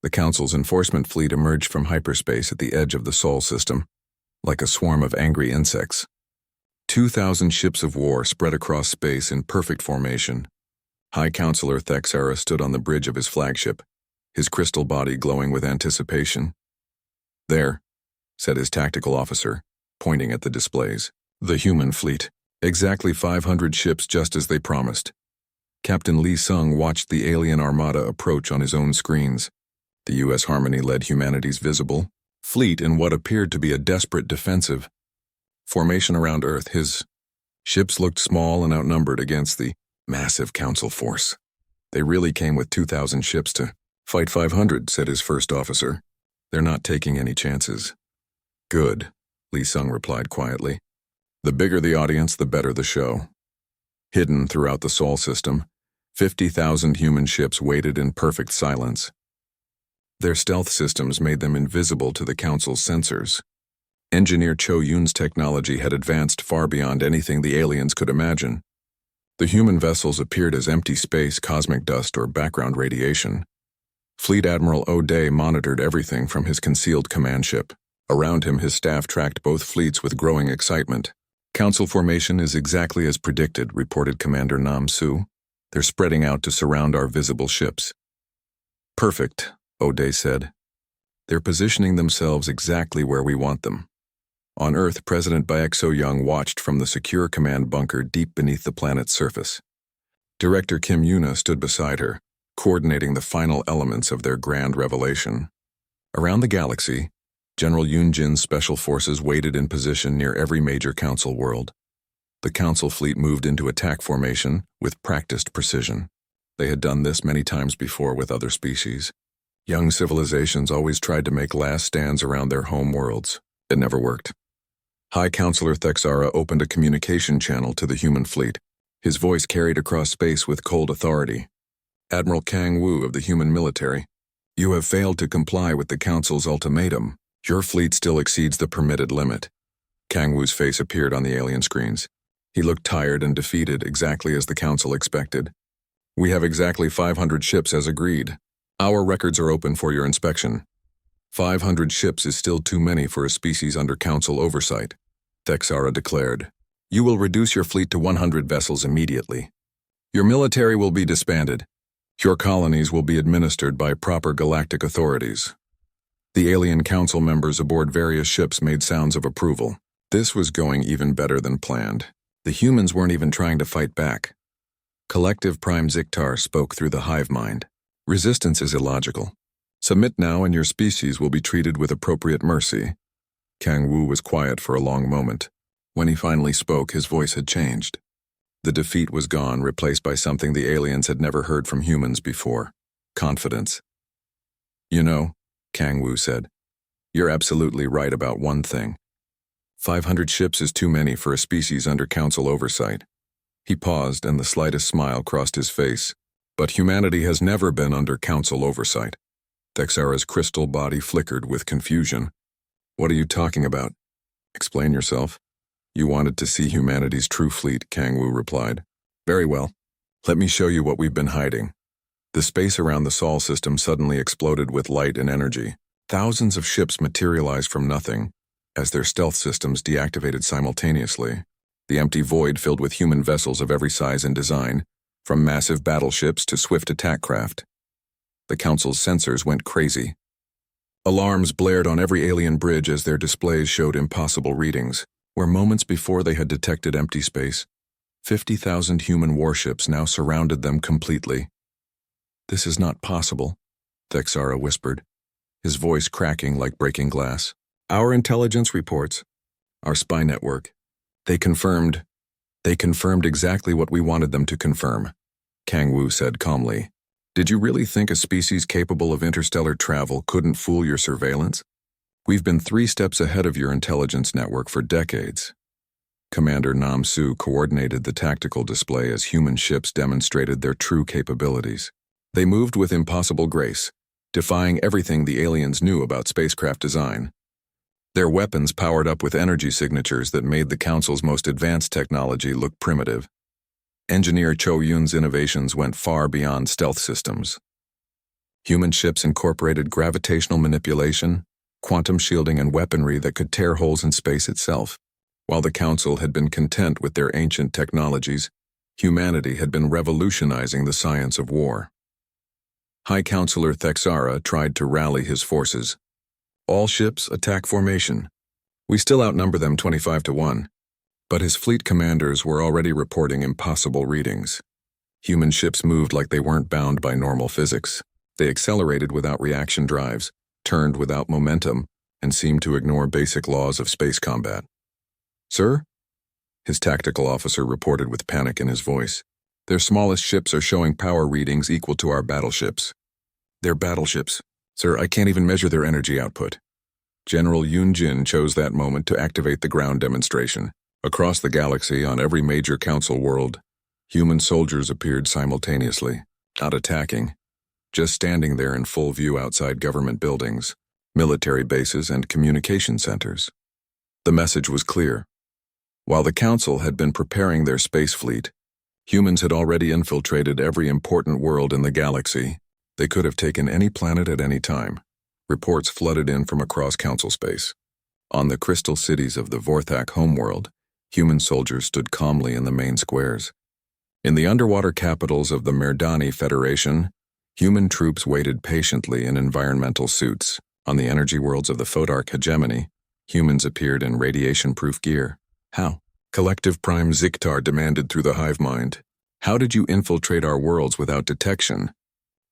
The Council's enforcement fleet emerged from hyperspace at the edge of the Sol system, like a swarm of angry insects. 2,000 ships of war spread across space in perfect formation. High Counselor Thexara stood on the bridge of his flagship, his crystal body glowing with anticipation. "There," said his tactical officer, pointing at the displays. "The human fleet. Exactly 500 ships, just as they promised." Captain Lee Sung watched the alien armada approach on his own screens. The U.S. Harmony led humanity's visible fleet in what appeared to be a desperate defensive formation around Earth. His ships looked small and outnumbered against the massive Council force. "They really came with 2,000 ships to fight 500, said his first officer. "They're not taking any chances." "Good," Lee Sung replied quietly. "The bigger the audience, the better the show." Hidden throughout the Sol system, 50,000 human ships waited in perfect silence. Their stealth systems made them invisible to the Council's sensors. Engineer Cho Yun's technology had advanced far beyond anything the aliens could imagine. The human vessels appeared as empty space, cosmic dust, or background radiation. Fleet Admiral O'Day monitored everything from his concealed command ship. Around him, his staff tracked both fleets with growing excitement. "Council formation is exactly as predicted," reported Commander Nam Su. "They're spreading out to surround our visible ships." "Perfect," O'Day said. "They're positioning themselves exactly where we want them." On Earth, President Baekso Young watched from the secure command bunker deep beneath the planet's surface. Director Kim Yuna stood beside her, coordinating the final elements of their grand revelation. Around the galaxy, General Yoon Jin's special forces waited in position near every major Council world. The Council fleet moved into attack formation with practiced precision. They had done this many times before with other species. Young civilizations always tried to make last stands around their home worlds. It never worked. High Counselor Thexara opened a communication channel to the human fleet. His voice carried across space with cold authority. "Admiral Kang Wu of the human military, you have failed to comply with the Council's ultimatum. Your fleet still exceeds the permitted limit." Kang Wu's face appeared on the alien screens. He looked tired and defeated, exactly as the Council expected. "We have exactly 500 ships as agreed. Our records are open for your inspection. 500 ships is still too many for a species under Council oversight," Thexara declared. "You will reduce your fleet to 100 vessels immediately. Your military will be disbanded. Your colonies will be administered by proper galactic authorities." The alien Council members aboard various ships made sounds of approval. This was going even better than planned. The humans weren't even trying to fight back. Collective Prime Ziktar spoke through the hive mind. "Resistance is illogical. Submit now and your species will be treated with appropriate mercy." Kang Wu was quiet for a long moment. When he finally spoke, his voice had changed. The defeat was gone, replaced by something the aliens had never heard from humans before: confidence. "You know," Kang Wu said, "you're absolutely right about one thing. 500 ships is too many for a species under Council oversight." He paused, and the slightest smile crossed his face. "But humanity has never been under Council oversight." Thexara's crystal body flickered with confusion. "What are you talking about? Explain yourself." "You wanted to see humanity's true fleet," Kang Wu replied. "Very well. Let me show you what we've been hiding." The space around the Sol system suddenly exploded with light and energy. Thousands of ships materialized from nothing, as their stealth systems deactivated simultaneously. The empty void filled with human vessels of every size and design, from massive battleships to swift attack craft. The Council's sensors went crazy. Alarms blared on every alien bridge as their displays showed impossible readings. Where moments before they had detected empty space, 50,000 human warships now surrounded them completely. "This is not possible," Thexara whispered, his voice cracking like breaking glass. "Our intelligence reports, our spy network, they confirmed exactly what we wanted them to confirm," Kang Wu said calmly. "Did you really think a species capable of interstellar travel couldn't fool your surveillance? We've been 3 steps ahead of your intelligence network for decades." Commander Nam Su coordinated the tactical display as human ships demonstrated their true capabilities. They moved with impossible grace, defying everything the aliens knew about spacecraft design. Their weapons powered up with energy signatures that made the Council's most advanced technology look primitive. Engineer Cho Yun's innovations went far beyond stealth systems. Human ships incorporated gravitational manipulation, quantum shielding, and weaponry that could tear holes in space itself. While the Council had been content with their ancient technologies, humanity had been revolutionizing the science of war. High Counselor Thexara tried to rally his forces. All ships, attack formation. We still outnumber them 25-1. But his fleet commanders were already reporting impossible readings. Human ships moved like they weren't bound by normal physics. They accelerated without reaction drives, turned without momentum, and seemed to ignore basic laws of space combat. "Sir?" His tactical officer reported with panic in his voice. "Their smallest ships are showing power readings equal to our battleships." "They're battleships. Sir, I can't even measure their energy output." General Yoon Jin chose that moment to activate the ground demonstration. Across the galaxy, on every major council world, human soldiers appeared simultaneously, not attacking, just standing there in full view outside government buildings, military bases, and communication centers. The message was clear. While the Council had been preparing their space fleet, humans had already infiltrated every important world in the galaxy. They could have taken any planet at any time. Reports flooded in from across Council space. On the crystal cities of the Vorthak homeworld, human soldiers stood calmly in the main squares. In the underwater capitals of the Merdani Federation, human troops waited patiently in environmental suits. On the energy worlds of the Photarch hegemony, humans appeared in radiation-proof gear. "How?" Collective Prime Ziktar demanded through the hive mind. "How did you infiltrate our worlds without detection?"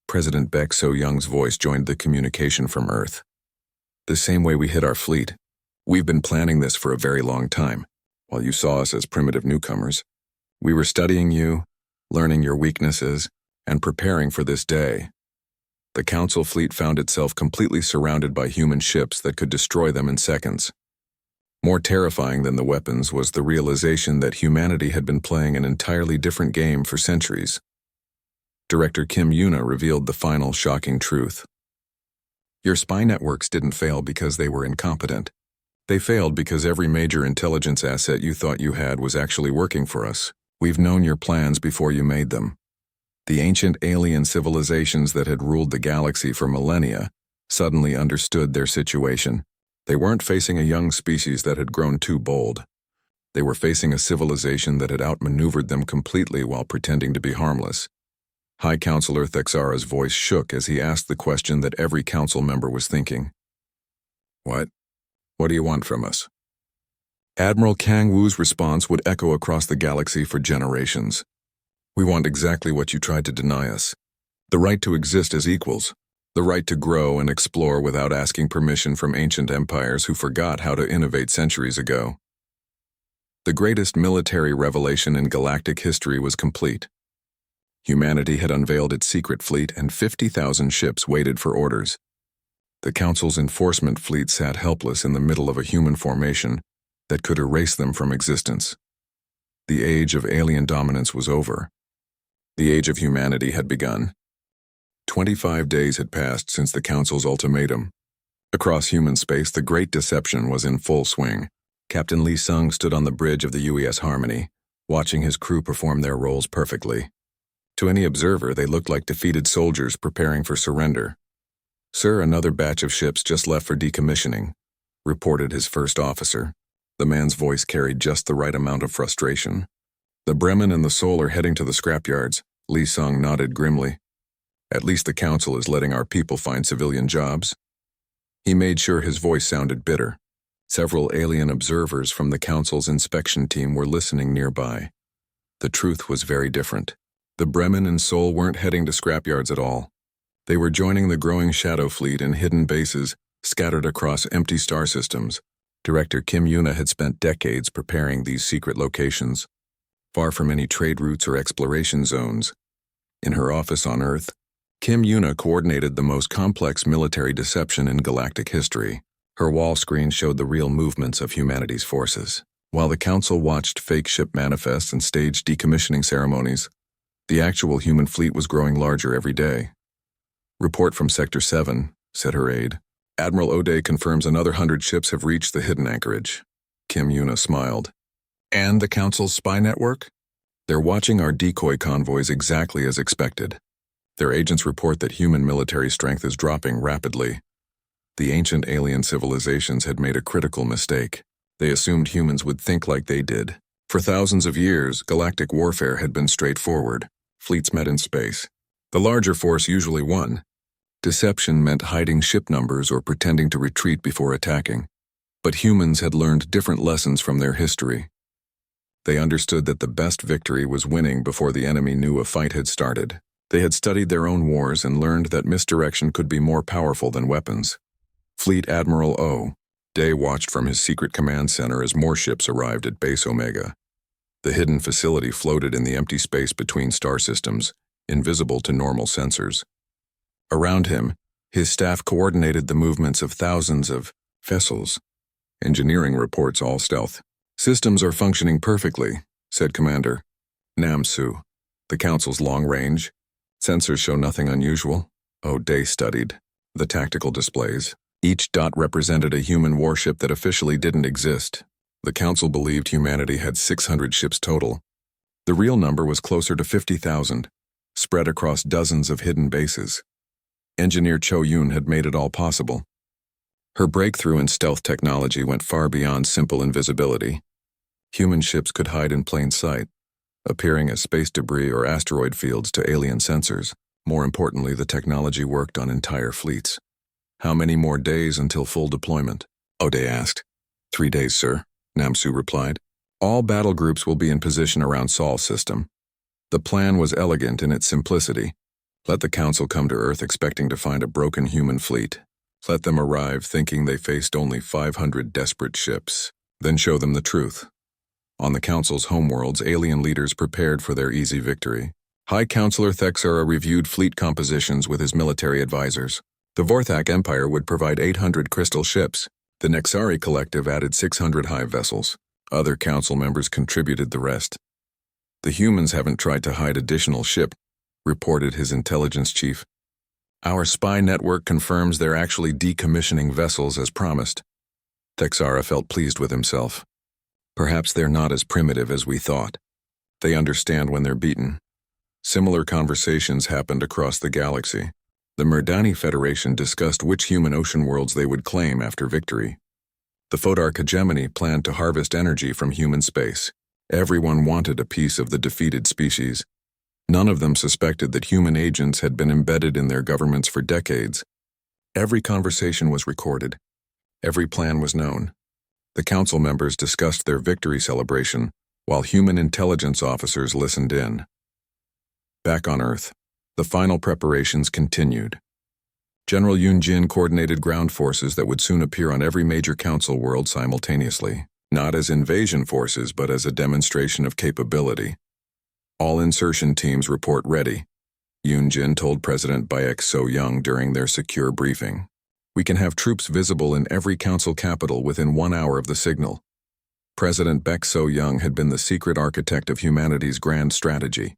President Baek So-young's voice joined the communication from Earth. "The same way we hid our fleet. We've been planning this for a very long time. While you saw us as primitive newcomers, we were studying you, learning your weaknesses, and preparing for this day." The Council fleet found itself completely surrounded by human ships that could destroy them in seconds. More terrifying than the weapons was the realization that humanity had been playing an entirely different game for centuries. Director Kim Yuna revealed the final shocking truth. "Your spy networks didn't fail because they were incompetent. They failed because every major intelligence asset you thought you had was actually working for us. We've known your plans before you made them." The ancient alien civilizations that had ruled the galaxy for millennia suddenly understood their situation. They weren't facing a young species that had grown too bold. They were facing a civilization that had outmaneuvered them completely while pretending to be harmless. High Counselor Thexara's voice shook as he asked the question that every council member was thinking. "What? What do you want from us?" Admiral Kang Wu's response would echo across the galaxy for generations. "We want exactly what you tried to deny us. The right to exist as equals. The right to grow and explore without asking permission from ancient empires who forgot how to innovate centuries ago." The greatest military revelation in galactic history was complete. Humanity had unveiled its secret fleet, and 50,000 ships waited for orders. The Council's enforcement fleet sat helpless in the middle of a human formation that could erase them from existence. The age of alien dominance was over. The age of humanity had begun. 25 days had passed since the Council's ultimatum. Across human space, the Great Deception was in full swing. Captain Lee Sung stood on the bridge of the UES Harmony, watching his crew perform their roles perfectly. To any observer, they looked like defeated soldiers preparing for surrender. "Sir, another batch of ships just left for decommissioning," reported his first officer. The man's voice carried just the right amount of frustration. "The Bremen and the Sol are heading to the scrapyards," Lee Sung nodded grimly. "At least the Council is letting our people find civilian jobs." He made sure his voice sounded bitter. Several alien observers from the Council's inspection team were listening nearby. The truth was very different. The Bremen and Sol weren't heading to scrapyards at all. They were joining the growing shadow fleet in hidden bases scattered across empty star systems. Director Kim Yuna had spent decades preparing these secret locations, far from any trade routes or exploration zones. In her office on Earth, Kim Yuna coordinated the most complex military deception in galactic history. Her wall screen showed the real movements of humanity's forces. While the Council watched fake ship manifests and staged decommissioning ceremonies, the actual human fleet was growing larger every day. "Report from Sector 7, said her aide. "Admiral O'Day confirms another 100 ships have reached the hidden anchorage." Kim Yuna smiled. "And the Council's spy network?" "They're watching our decoy convoys exactly as expected." Their agents report that human military strength is dropping rapidly. The ancient alien civilizations had made a critical mistake. They assumed humans would think like they did. For thousands of years, galactic warfare had been straightforward. Fleets met in space. The larger force usually won. Deception meant hiding ship numbers or pretending to retreat before attacking. But humans had learned different lessons from their history. They understood that the best victory was winning before the enemy knew a fight had started. They had studied their own wars and learned that misdirection could be more powerful than weapons. Fleet Admiral O. Day watched from his secret command center as more ships arrived at Base Omega. The hidden facility floated in the empty space between star systems, invisible to normal sensors. Around him, his staff coordinated the movements of thousands of vessels. Engineering reports all stealth. "Systems are functioning perfectly," said Commander Namsu. "The Council's long-range. Sensors show nothing unusual." O'Day studied the tactical displays. Each dot represented a human warship that officially didn't exist. The Council believed humanity had 600 ships total. The real number was closer to 50,000, spread across dozens of hidden bases. Engineer Cho Yoon had made it all possible. Her breakthrough in stealth technology went far beyond simple invisibility. Human ships could hide in plain sight, appearing as space debris or asteroid fields to alien sensors. More importantly, the technology worked on entire fleets. "How many more days until full deployment?" O'Day asked. 3 days, sir," Namsu replied. "All battle groups will be in position around Sol system." The plan was elegant in its simplicity. Let the Council come to Earth expecting to find a broken human fleet. Let them arrive thinking they faced only 500 desperate ships. Then show them the truth. On the Council's homeworlds, alien leaders prepared for their easy victory. High Counselor Thexara reviewed fleet compositions with his military advisors. The Vorthak Empire would provide 800 crystal ships. The Nexari Collective added 600 hive vessels. Other Council members contributed the rest. "The humans haven't tried to hide additional ship," reported his intelligence chief. "Our spy network confirms they're actually decommissioning vessels as promised." Thexara felt pleased with himself. Perhaps they're not as primitive as we thought. They understand when they're beaten. Similar conversations happened across the galaxy. The Merdani Federation discussed which human ocean worlds they would claim after victory. The Phodark hegemony planned to harvest energy from human space. Everyone wanted a piece of the defeated species. None of them suspected that human agents had been embedded in their governments for decades. Every conversation was recorded. Every plan was known. The Council members discussed their victory celebration, while human intelligence officers listened in. Back on Earth, the final preparations continued. General Yoon Jin coordinated ground forces that would soon appear on every major Council world simultaneously, not as invasion forces but as a demonstration of capability. "All insertion teams report ready," Yoon Jin told President Baek So-young during their secure briefing. "We can have troops visible in every Council capital within 1 hour of the signal." President Baek So-young had been the secret architect of humanity's grand strategy.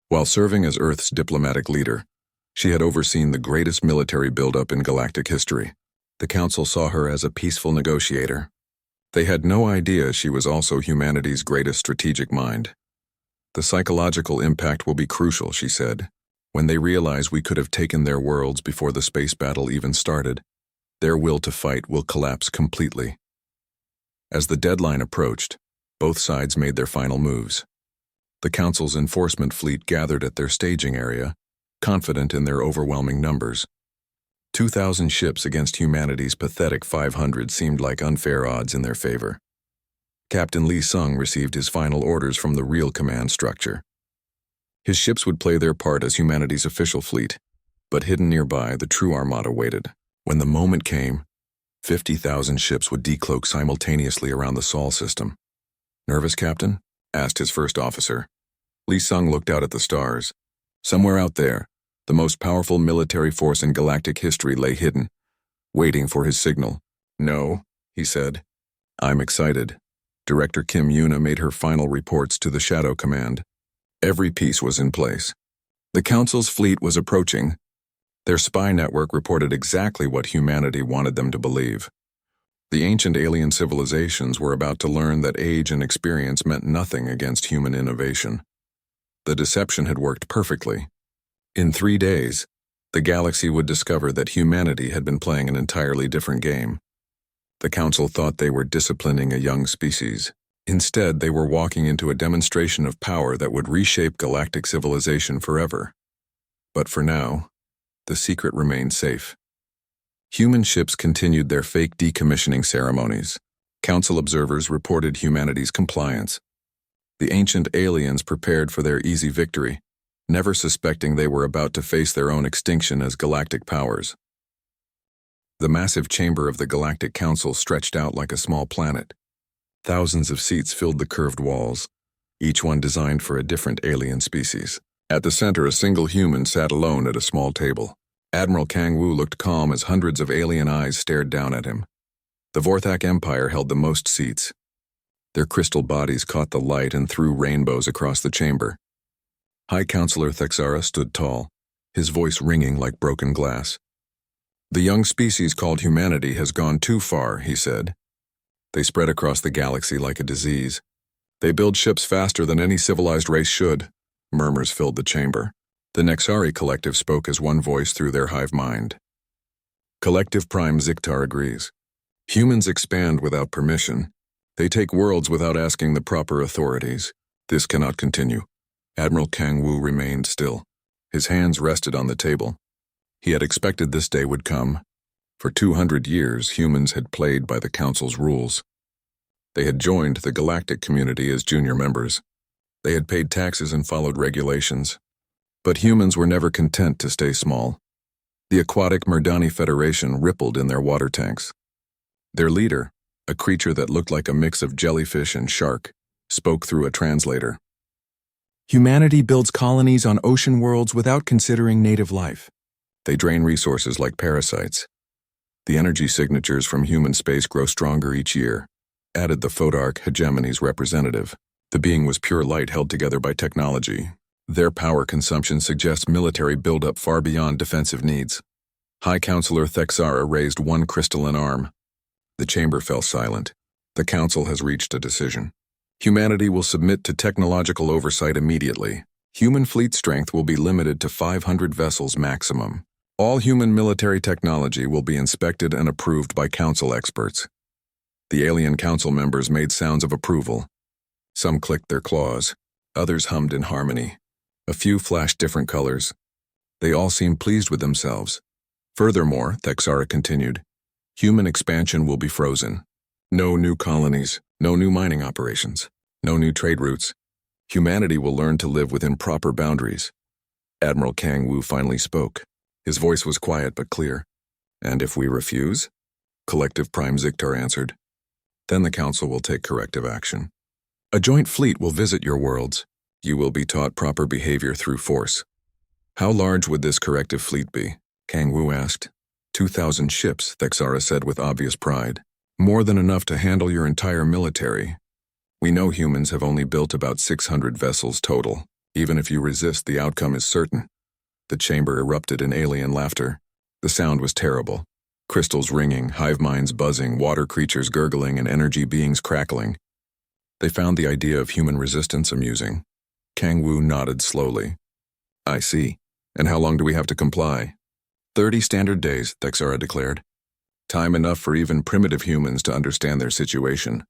While serving as Earth's diplomatic leader, she had overseen the greatest military buildup in galactic history. The Council saw her as a peaceful negotiator. They had no idea she was also humanity's greatest strategic mind. "The psychological impact will be crucial," she said. "When they realize we could have taken their worlds before the space battle even started, their will to fight will collapse completely." As the deadline approached, both sides made their final moves. The Council's enforcement fleet gathered at their staging area, confident in their overwhelming numbers. 2,000 ships against humanity's pathetic 500 seemed like unfair odds in their favor. Captain Lee Sung received his final orders from the real command structure. His ships would play their part as humanity's official fleet, but hidden nearby, the true armada waited. When the moment came, 50,000 ships would decloak simultaneously around the Sol system. "Nervous, Captain?" asked his first officer. Lee Sung looked out at the stars. Somewhere out there, the most powerful military force in galactic history lay hidden, waiting for his signal. "No," he said. "I'm excited." Director Kim Yuna made her final reports to the Shadow Command. Every piece was in place. The Council's fleet was approaching. Their spy network reported exactly what humanity wanted them to believe. The ancient alien civilizations were about to learn that age and experience meant nothing against human innovation. The deception had worked perfectly. In 3 days, the galaxy would discover that humanity had been playing an entirely different game. The Council thought they were disciplining a young species. Instead, they were walking into a demonstration of power that would reshape galactic civilization forever. But for now, the secret remained safe. Human ships continued their fake decommissioning ceremonies. Council observers reported humanity's compliance. The ancient aliens prepared for their easy victory, never suspecting they were about to face their own extinction as galactic powers. The massive chamber of the Galactic Council stretched out like a small planet. Thousands of seats filled the curved walls, each one designed for a different alien species. At the center, a single human sat alone at a small table. Admiral Kang Wu looked calm as hundreds of alien eyes stared down at him. The Vorthak Empire held the most seats. Their crystal bodies caught the light and threw rainbows across the chamber. High Counselor Thexara stood tall, his voice ringing like broken glass. "The young species called humanity has gone too far," he said. "They spread across the galaxy like a disease. They build ships faster than any civilized race should." Murmurs filled the chamber. The Nexari Collective spoke as one voice through their hive mind. Collective Prime Ziktar agrees. Humans expand without permission. They take worlds without asking the proper authorities. This cannot continue. Admiral Kang Wu remained still. His hands rested on the table. He had expected this day would come. For 200 years, humans had played by the Council's rules. They had joined the galactic community as junior members. They had paid taxes and followed regulations. But humans were never content to stay small. The aquatic Merdani Federation rippled in their water tanks. Their leader, a creature that looked like a mix of jellyfish and shark, spoke through a translator. Humanity builds colonies on ocean worlds without considering native life. They drain resources like parasites. The energy signatures from human space grow stronger each year, added the Photarch Hegemony's representative. The being was pure light held together by technology. Their power consumption suggests military buildup far beyond defensive needs. High Counselor Thexara raised one crystalline arm. The chamber fell silent. The Council has reached a decision. Humanity will submit to technological oversight immediately. Human fleet strength will be limited to 500 vessels maximum. All human military technology will be inspected and approved by Council experts. The alien Council members made sounds of approval. Some clicked their claws. Others hummed in harmony. A few flashed different colors. They all seemed pleased with themselves. Furthermore, Thexara continued, human expansion will be frozen. No new colonies, no new mining operations, no new trade routes. Humanity will learn to live within proper boundaries. Admiral Kang Wu finally spoke. His voice was quiet but clear. "And if we refuse?" Collective Prime Ziktar answered. "Then the Council will take corrective action. A joint fleet will visit your worlds. You will be taught proper behavior through force." "How large would this corrective fleet be?" Kang Wu asked. 2,000 ships, Thexara said with obvious pride. "More than enough to handle your entire military. We know humans have only built about 600 vessels total. Even if you resist, the outcome is certain." The chamber erupted in alien laughter. The sound was terrible. Crystals ringing, hive minds buzzing, water creatures gurgling, and energy beings crackling. They found the idea of human resistance amusing. Kang Wu nodded slowly. "I see. And how long do we have to comply?" 30 standard days, Thexara declared. Time enough for even primitive humans to understand their situation.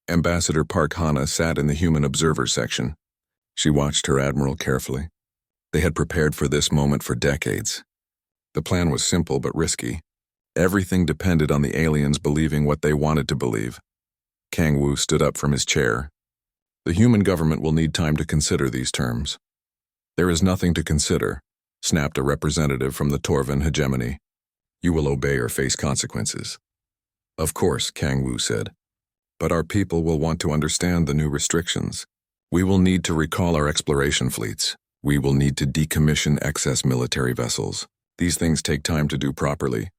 Ambassador Park Hana sat in the human observer section. She watched her admiral carefully. They had prepared for this moment for decades. The plan was simple but risky. Everything depended on the aliens believing what they wanted to believe. Kang Wu stood up from his chair. "The human government will need time to consider these terms." "There is nothing to consider," snapped a representative from the Torvan hegemony. "You will obey or face consequences." "Of course," Kang Wu said. "But our people will want to understand the new restrictions. We will need to recall our exploration fleets. We will need to decommission excess military vessels. These things take time to do properly."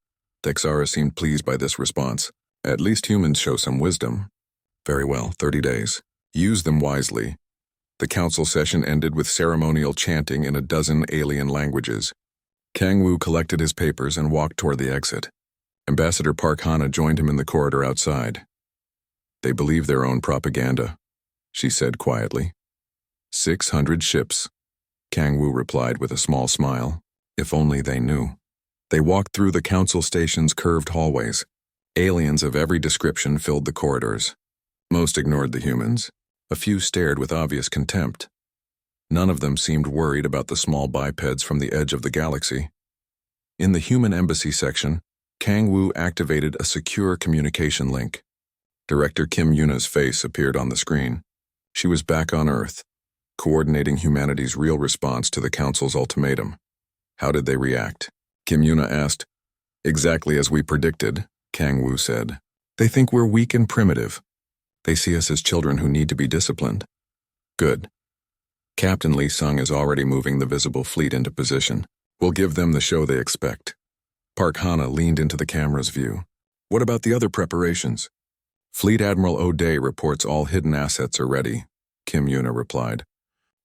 Thexara seemed pleased by this response. "At least humans show some wisdom." "Very well, 30 days. Use them wisely." The council session ended with ceremonial chanting in a dozen alien languages. Kang Wu collected his papers and walked toward the exit. Ambassador Park Hana joined him in the corridor outside. "They believe their own propaganda," she said quietly. 600 ships. Kang Wu replied with a small smile. If only they knew. They walked through the council station's curved hallways. Aliens of every description filled the corridors. Most ignored the humans. A few stared with obvious contempt. None of them seemed worried about the small bipeds from the edge of the galaxy. In the human embassy section, Kang Wu activated a secure communication link. Director Kim Yuna's face appeared on the screen. She was back on Earth, coordinating humanity's real response to the Council's ultimatum. How did they react? Kim Yuna asked. Exactly as we predicted, Kang Wu said. They think we're weak and primitive. They see us as children who need to be disciplined. Good. Captain Lee Sung is already moving the visible fleet into position. We'll give them the show they expect. Park Hana leaned into the camera's view. What about the other preparations? Fleet Admiral O'Day reports all hidden assets are ready, Kim Yuna replied.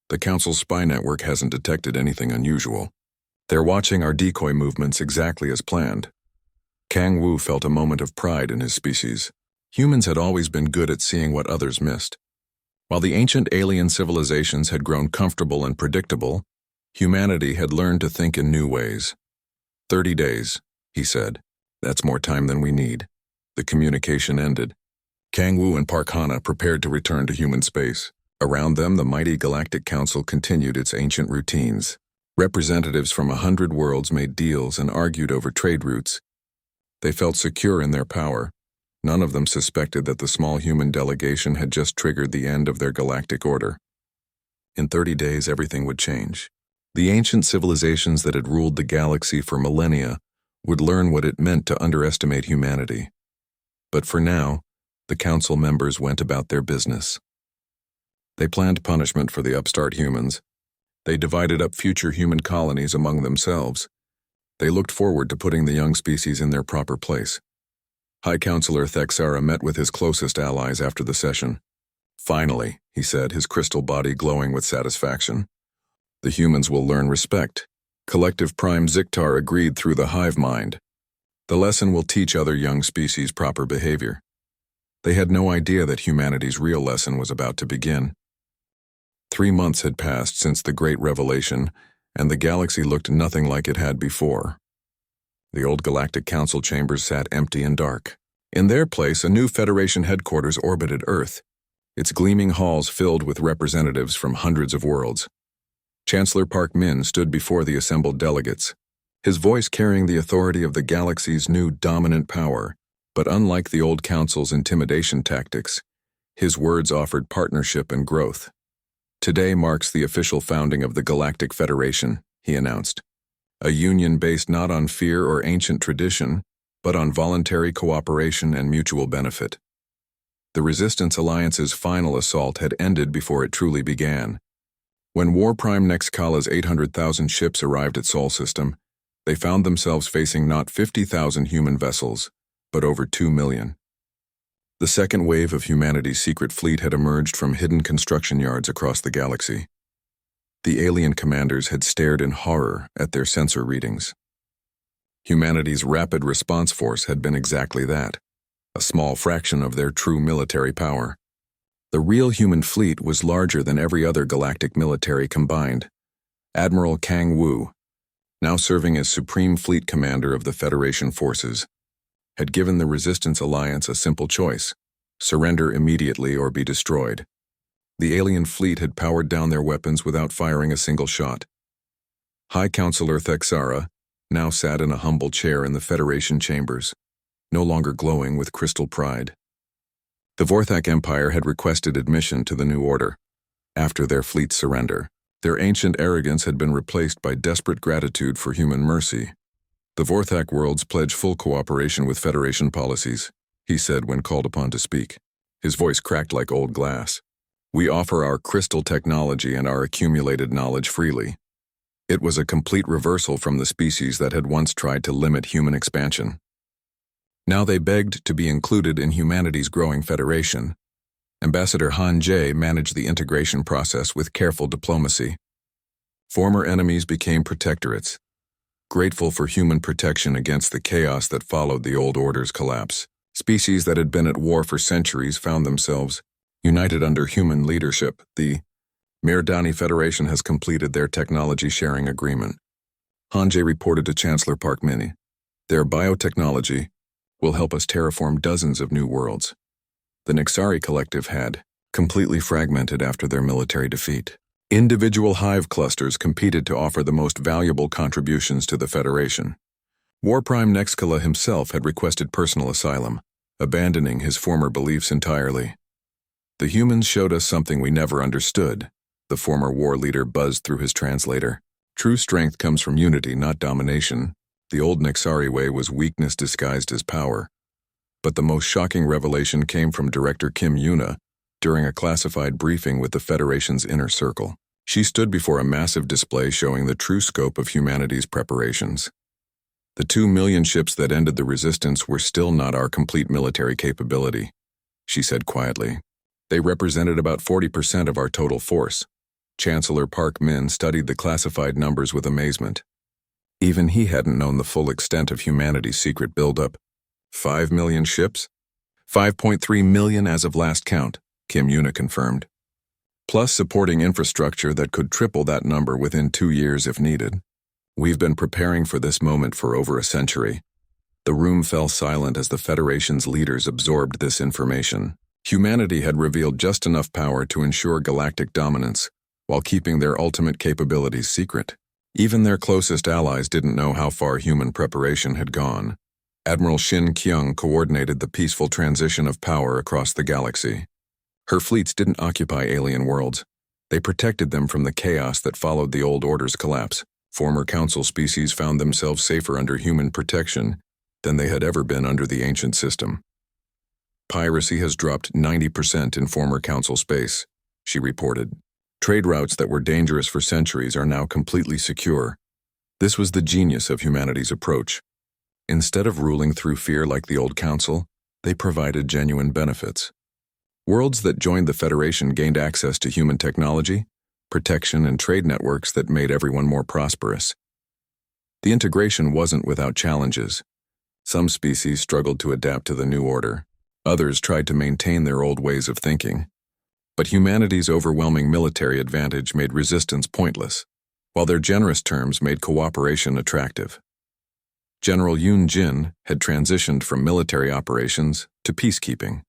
The Council's spy network hasn't detected anything unusual. They're watching our decoy movements exactly as planned. Kang Wu felt a moment of pride in his species. Humans had always been good at seeing what others missed. While the ancient alien civilizations had grown comfortable and predictable, humanity had learned to think in new ways. 30 days, he said. That's more time than we need. The communication ended. Kang Wu and Park Hana prepared to return to human space. Around them, the mighty Galactic Council continued its ancient routines. Representatives from 100 worlds made deals and argued over trade routes. They felt secure in their power. None of them suspected that the small human delegation had just triggered the end of their galactic order. In 30 days, everything would change. The ancient civilizations that had ruled the galaxy for millennia would learn what it meant to underestimate humanity. But for now, the council members went about their business. They planned punishment for the upstart humans. They divided up future human colonies among themselves. They looked forward to putting the young species in their proper place. High Counselor Thexara met with his closest allies after the session. Finally, he said, his crystal body glowing with satisfaction. The humans will learn respect. Collective Prime Ziktar agreed through the hive mind. The lesson will teach other young species proper behavior. They had no idea that humanity's real lesson was about to begin. 3 months had passed since the Great Revelation, and the galaxy looked nothing like it had before. The old Galactic Council chambers sat empty and dark. In their place, a new Federation headquarters orbited Earth, its gleaming halls filled with representatives from hundreds of worlds. Chancellor Park Min stood before the assembled delegates, his voice carrying the authority of the galaxy's new dominant power. But unlike the old Council's intimidation tactics, his words offered partnership and growth. Today marks the official founding of the Galactic Federation, he announced. A union based not on fear or ancient tradition, but on voluntary cooperation and mutual benefit. The Resistance Alliance's final assault had ended before it truly began. When War Prime Nextkala's 800,000 ships arrived at Sol System, they found themselves facing not 50,000 human vessels, but over 2 million. The second wave of humanity's secret fleet had emerged from hidden construction yards across the galaxy. The alien commanders had stared in horror at their sensor readings. Humanity's rapid response force had been exactly that, a small fraction of their true military power. The real human fleet was larger than every other galactic military combined. Admiral Kang Wu, now serving as Supreme Fleet Commander of the Federation forces, had given the Resistance Alliance a simple choice: surrender immediately or be destroyed. The alien fleet had powered down their weapons without firing a single shot. High Counselor Thexara now sat in a humble chair in the Federation chambers, no longer glowing with crystal pride. The Vorthak Empire had requested admission to the new order. After their fleet's surrender, their ancient arrogance had been replaced by desperate gratitude for human mercy. The Vorthak worlds pledge full cooperation with Federation policies, he said when called upon to speak. His voice cracked like old glass. We offer our crystal technology and our accumulated knowledge freely. It was a complete reversal from the species that had once tried to limit human expansion. Now they begged to be included in humanity's growing federation. Ambassador Han Jie managed the integration process with careful diplomacy. Former enemies became protectorates, grateful for human protection against the chaos that followed the old order's collapse. Species that had been at war for centuries found themselves united under human leadership. The Mirdani Federation has completed their technology sharing agreement. Hanjay reported to Chancellor Park Mini. Their biotechnology will help us terraform dozens of new worlds. The Nixari Collective had completely fragmented after their military defeat. Individual hive clusters competed to offer the most valuable contributions to the Federation. Warprime Nexkala himself had requested personal asylum, abandoning his former beliefs entirely. The humans showed us something we never understood, the former war leader buzzed through his translator. True strength comes from unity, not domination. The old Nixari way was weakness disguised as power. But the most shocking revelation came from Director Kim Yuna during a classified briefing with the Federation's inner circle. She stood before a massive display showing the true scope of humanity's preparations. The 2 million ships that ended the resistance were still not our complete military capability, she said quietly. They represented about 40% of our total force. Chancellor Park Min studied the classified numbers with amazement. Even he hadn't known the full extent of humanity's secret buildup. 5 million ships? 5.3 million as of last count, Kim Yuna confirmed. Plus supporting infrastructure that could triple that number within 2 years if needed. We've been preparing for this moment for over a century. The room fell silent as the Federation's leaders absorbed this information. Humanity had revealed just enough power to ensure galactic dominance, while keeping their ultimate capabilities secret. Even their closest allies didn't know how far human preparation had gone. Admiral Shin Kyung coordinated the peaceful transition of power across the galaxy. Her fleets didn't occupy alien worlds. They protected them from the chaos that followed the old order's collapse. Former council species found themselves safer under human protection than they had ever been under the ancient system. Piracy has dropped 90% in former council space, she reported. Trade routes that were dangerous for centuries are now completely secure. This was the genius of humanity's approach. Instead of ruling through fear like the old council, they provided genuine benefits. Worlds that joined the Federation gained access to human technology, protection, and trade networks that made everyone more prosperous. The integration wasn't without challenges. Some species struggled to adapt to the new order. Others tried to maintain their old ways of thinking. But humanity's overwhelming military advantage made resistance pointless, while their generous terms made cooperation attractive. General Yoon Jin had transitioned from military operations to peacekeeping.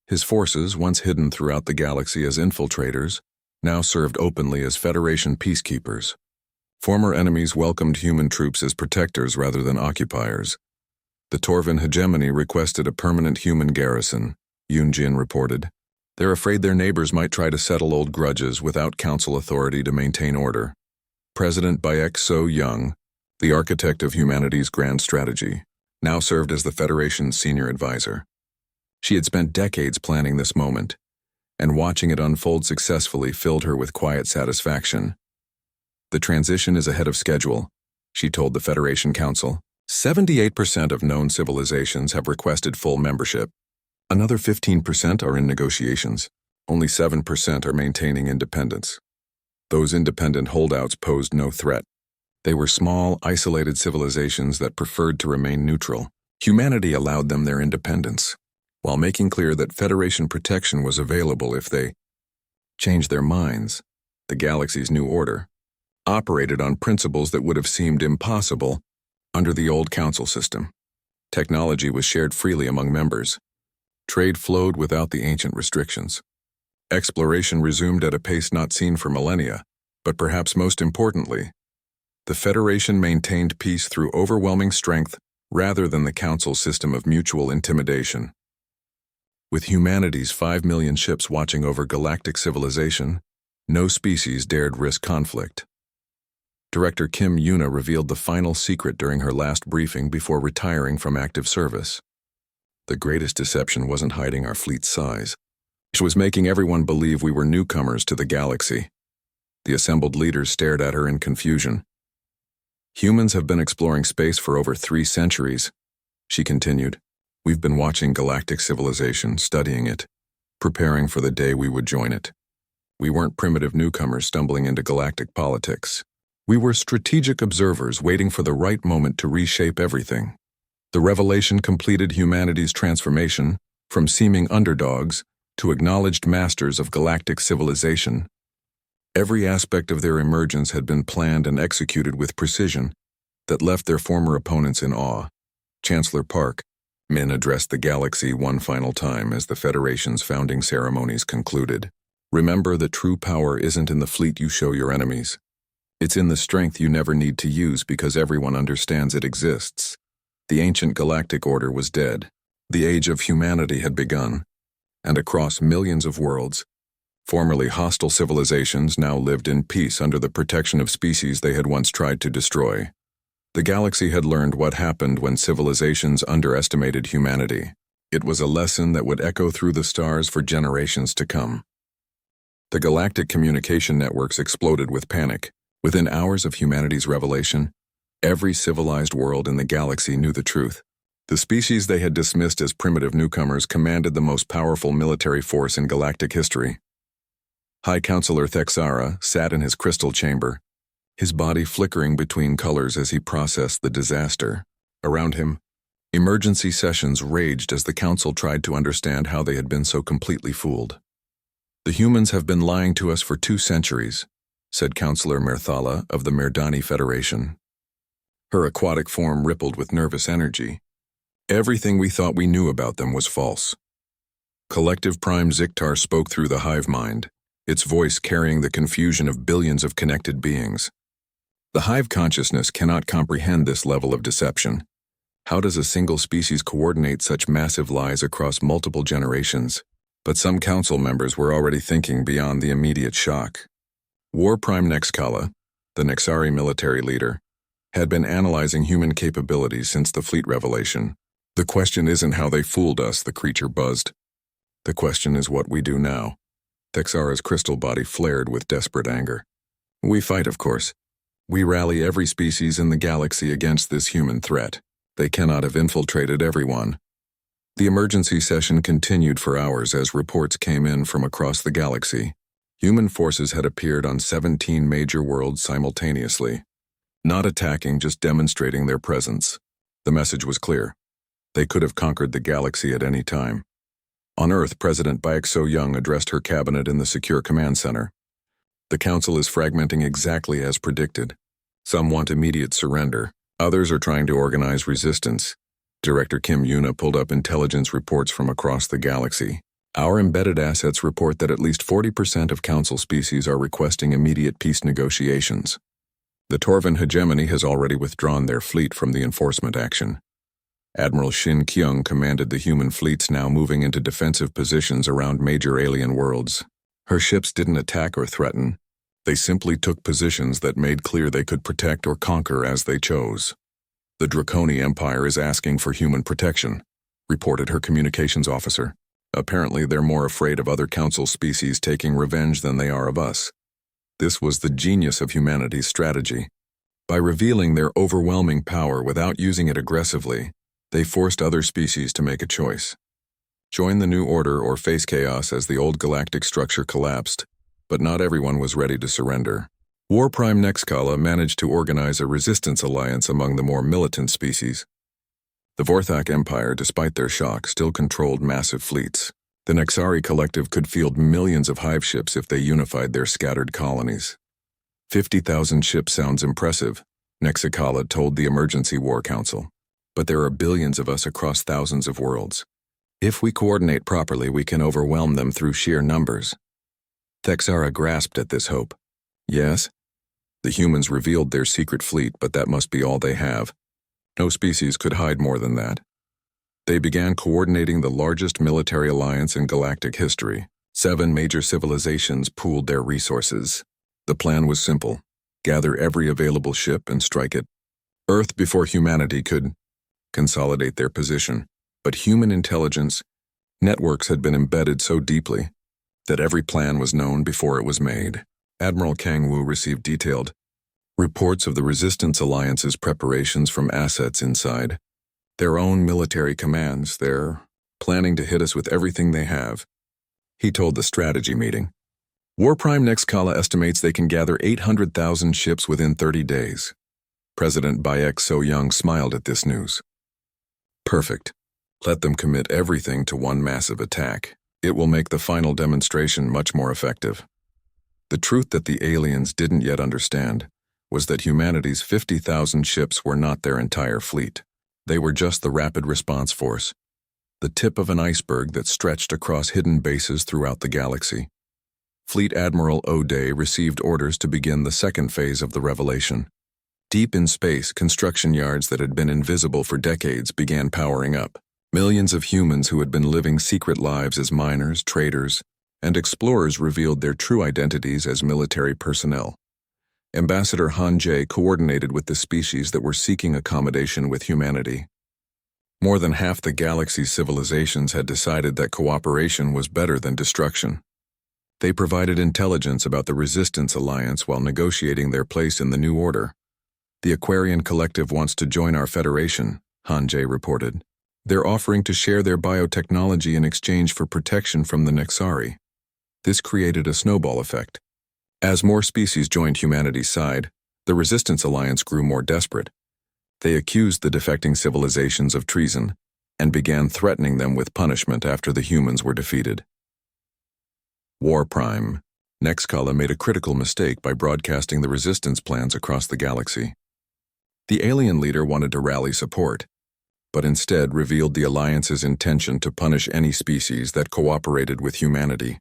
His forces, once hidden throughout the galaxy as infiltrators, now served openly as Federation peacekeepers. Former enemies welcomed human troops as protectors rather than occupiers. The Torvan hegemony requested a permanent human garrison, Yoon Jin reported. They're afraid their neighbors might try to settle old grudges without council authority to maintain order. President Baek So-young, the architect of humanity's grand strategy, now served as the Federation's senior advisor. She had spent decades planning this moment, and watching it unfold successfully filled her with quiet satisfaction. The transition is ahead of schedule, she told the Federation Council. 78% of known civilizations have requested full membership. Another 15% are in negotiations. Only 7% are maintaining independence. Those independent holdouts posed no threat. They were small, isolated civilizations that preferred to remain neutral. Humanity allowed them their independence, while making clear that Federation protection was available if they changed their minds. The galaxy's new order operated on principles that would have seemed impossible under the old council system. Technology was shared freely among members. Trade flowed without the ancient restrictions. Exploration resumed at a pace not seen for millennia, but perhaps most importantly, the Federation maintained peace through overwhelming strength rather than the council system of mutual intimidation. With humanity's 5 million ships watching over galactic civilization, no species dared risk conflict. Director Kim Yuna revealed the final secret during her last briefing before retiring from active service. The greatest deception wasn't hiding our fleet's size. It was making everyone believe we were newcomers to the galaxy. The assembled leaders stared at her in confusion. Humans have been exploring space for over 3 centuries, she continued. We've been watching galactic civilization, studying it, preparing for the day we would join it. We weren't primitive newcomers stumbling into galactic politics. We were strategic observers waiting for the right moment to reshape everything. The revelation completed humanity's transformation from seeming underdogs to acknowledged masters of galactic civilization. Every aspect of their emergence had been planned and executed with precision that left their former opponents in awe. Chancellor Park, Min addressed the galaxy one final time as the Federation's founding ceremonies concluded. Remember that true power isn't in the fleet you show your enemies. It's in the strength you never need to use because everyone understands it exists. The ancient galactic order was dead. The age of humanity had begun. And across millions of worlds, formerly hostile civilizations now lived in peace under the protection of species they had once tried to destroy. The galaxy had learned what happened when civilizations underestimated humanity. It was a lesson that would echo through the stars for generations to come. The galactic communication networks exploded with panic. Within hours of humanity's revelation, every civilized world in the galaxy knew the truth. The species they had dismissed as primitive newcomers commanded the most powerful military force in galactic history. High Counselor Thexara sat in his crystal chamber, his body flickering between colors as he processed the disaster. Around him, emergency sessions raged as the council tried to understand how they had been so completely fooled. "The humans have been lying to us for 2 centuries, said Counselor Merthala of the Merdani Federation. Her aquatic form rippled with nervous energy. Everything we thought we knew about them was false. Collective Prime Ziktar spoke through the hive mind, its voice carrying the confusion of billions of connected beings. The hive consciousness cannot comprehend this level of deception. How does a single species coordinate such massive lies across multiple generations? But some council members were already thinking beyond the immediate shock. War Prime Nexkala, the Nexari military leader, had been analyzing human capabilities since the fleet revelation. "The question isn't how they fooled us," the creature buzzed. "The question is what we do now." Texara's crystal body flared with desperate anger. "We fight, of course. We rally every species in the galaxy against this human threat. They cannot have infiltrated everyone." The emergency session continued for hours as reports came in from across the galaxy. Human forces had appeared on 17 major worlds simultaneously. Not attacking, just demonstrating their presence. The message was clear. They could have conquered the galaxy at any time. On Earth, President Bayek So-young addressed her cabinet in the Secure Command Center. "The Council is fragmenting exactly as predicted. Some want immediate surrender. Others are trying to organize resistance." Director Kim Yuna pulled up intelligence reports from across the galaxy. "Our embedded assets report that at least 40% of Council species are requesting immediate peace negotiations. The Torvan hegemony has already withdrawn their fleet from the enforcement action. Admiral Shin Kyung commanded the human fleets now moving into defensive positions around major alien worlds. Her ships didn't attack or threaten. They simply took positions that made clear they could protect or conquer as they chose. The Draconi Empire is asking for human protection," reported her communications officer. "Apparently they're more afraid of other Council species taking revenge than they are of us." This was the genius of humanity's strategy. By revealing their overwhelming power without using it aggressively, they forced other species to make a choice. Join the new order or face chaos as the old galactic structure collapsed, but not everyone was ready to surrender. War Prime Nexkala managed to organize a resistance alliance among the more militant species. The Vorthak Empire, despite their shock, still controlled massive fleets. The Nexari Collective could field millions of hive ships if they unified their scattered colonies. 50,000 ships sounds impressive, Nexikala told the Emergency War Council. But there are billions of us across thousands of worlds. If we coordinate properly, we can overwhelm them through sheer numbers. Thexara grasped at this hope. Yes, the humans revealed their secret fleet, but that must be all they have. No species could hide more than that. They began coordinating the largest military alliance in galactic history. 7 major civilizations pooled their resources. The plan was simple: gather every available ship and strike it. Earth before humanity could consolidate their position. But human intelligence networks had been embedded so deeply that every plan was known before it was made. Admiral Kang Wu received detailed reports of the Resistance Alliance's preparations from assets inside. Their own military commands, they're planning to hit us with everything they have, he told the strategy meeting. War Prime Nexkala estimates they can gather 800,000 ships within 30 days. President Bayek So-young smiled at this news. Perfect. Let them commit everything to one massive attack. It will make the final demonstration much more effective. The truth that the aliens didn't yet understand was that humanity's 50,000 ships were not their entire fleet. They were just the rapid response force, the tip of an iceberg that stretched across hidden bases throughout the galaxy. Fleet Admiral O'Day received orders to begin the second phase of the revelation. Deep in space, construction yards that had been invisible for decades began powering up. Millions of humans who had been living secret lives as miners, traders, and explorers revealed their true identities as military personnel. Ambassador Han Jie coordinated with the species that were seeking accommodation with humanity. More than half the galaxy's civilizations had decided that cooperation was better than destruction. They provided intelligence about the Resistance Alliance while negotiating their place in the New Order. The Aquarian Collective wants to join our federation, Han Jie reported. They're offering to share their biotechnology in exchange for protection from the Nexari. This created a snowball effect. As more species joined humanity's side, the Resistance Alliance grew more desperate. They accused the defecting civilizations of treason and began threatening them with punishment after the humans were defeated. War Prime. Nexkala made a critical mistake by broadcasting the resistance plans across the galaxy. The alien leader wanted to rally support, but instead revealed the Alliance's intention to punish any species that cooperated with humanity.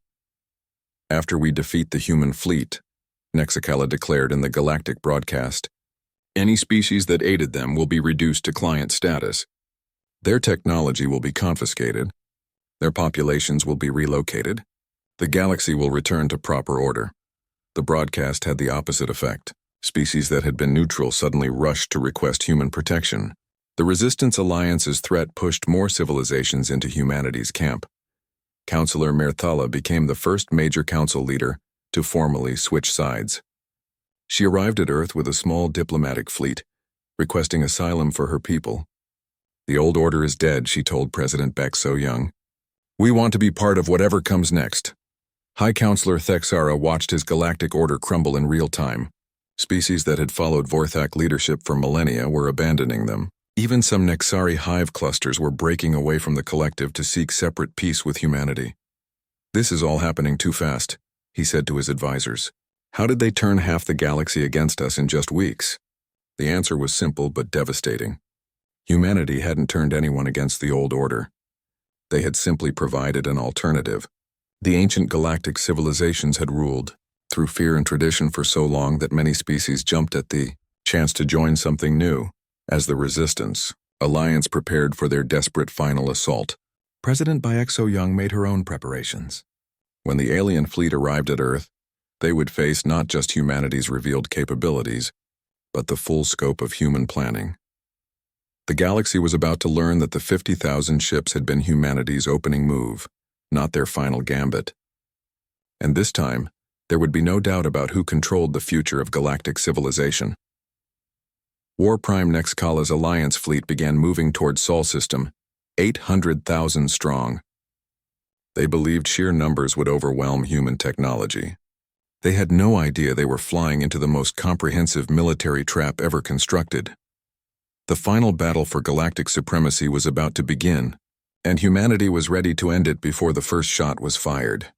After we defeat the human fleet, Nexkala declared in the galactic broadcast, any species that aided them will be reduced to client status. Their technology will be confiscated. Their populations will be relocated. The galaxy will return to proper order. The broadcast had the opposite effect. Species that had been neutral suddenly rushed to request human protection. The Resistance Alliance's threat pushed more civilizations into humanity's camp. Counselor Mirthala became the first major council leader to formally switch sides. She arrived at Earth with a small diplomatic fleet, requesting asylum for her people. The old order is dead, she told President Baek So-young. We want to be part of whatever comes next. High Counselor Thexara watched his galactic order crumble in real time. Species that had followed Vorthak leadership for millennia were abandoning them. Even some Nexari hive clusters were breaking away from the collective to seek separate peace with humanity. This is all happening too fast, he said to his advisors. How did they turn half the galaxy against us in just weeks? The answer was simple but devastating. Humanity hadn't turned anyone against the old order. They had simply provided an alternative. The ancient galactic civilizations had ruled, through fear and tradition for so long that many species jumped at the chance to join something new. As the Resistance Alliance prepared for their desperate final assault, President Baek So-young made her own preparations. When the alien fleet arrived at Earth, they would face not just humanity's revealed capabilities, but the full scope of human planning. The galaxy was about to learn that the 50,000 ships had been humanity's opening move, not their final gambit. And this time, there would be no doubt about who controlled the future of galactic civilization. War Prime Nexkala's Alliance fleet began moving toward Sol System, 800,000 strong. They believed sheer numbers would overwhelm human technology. They had no idea they were flying into the most comprehensive military trap ever constructed. The final battle for galactic supremacy was about to begin, and humanity was ready to end it before the first shot was fired.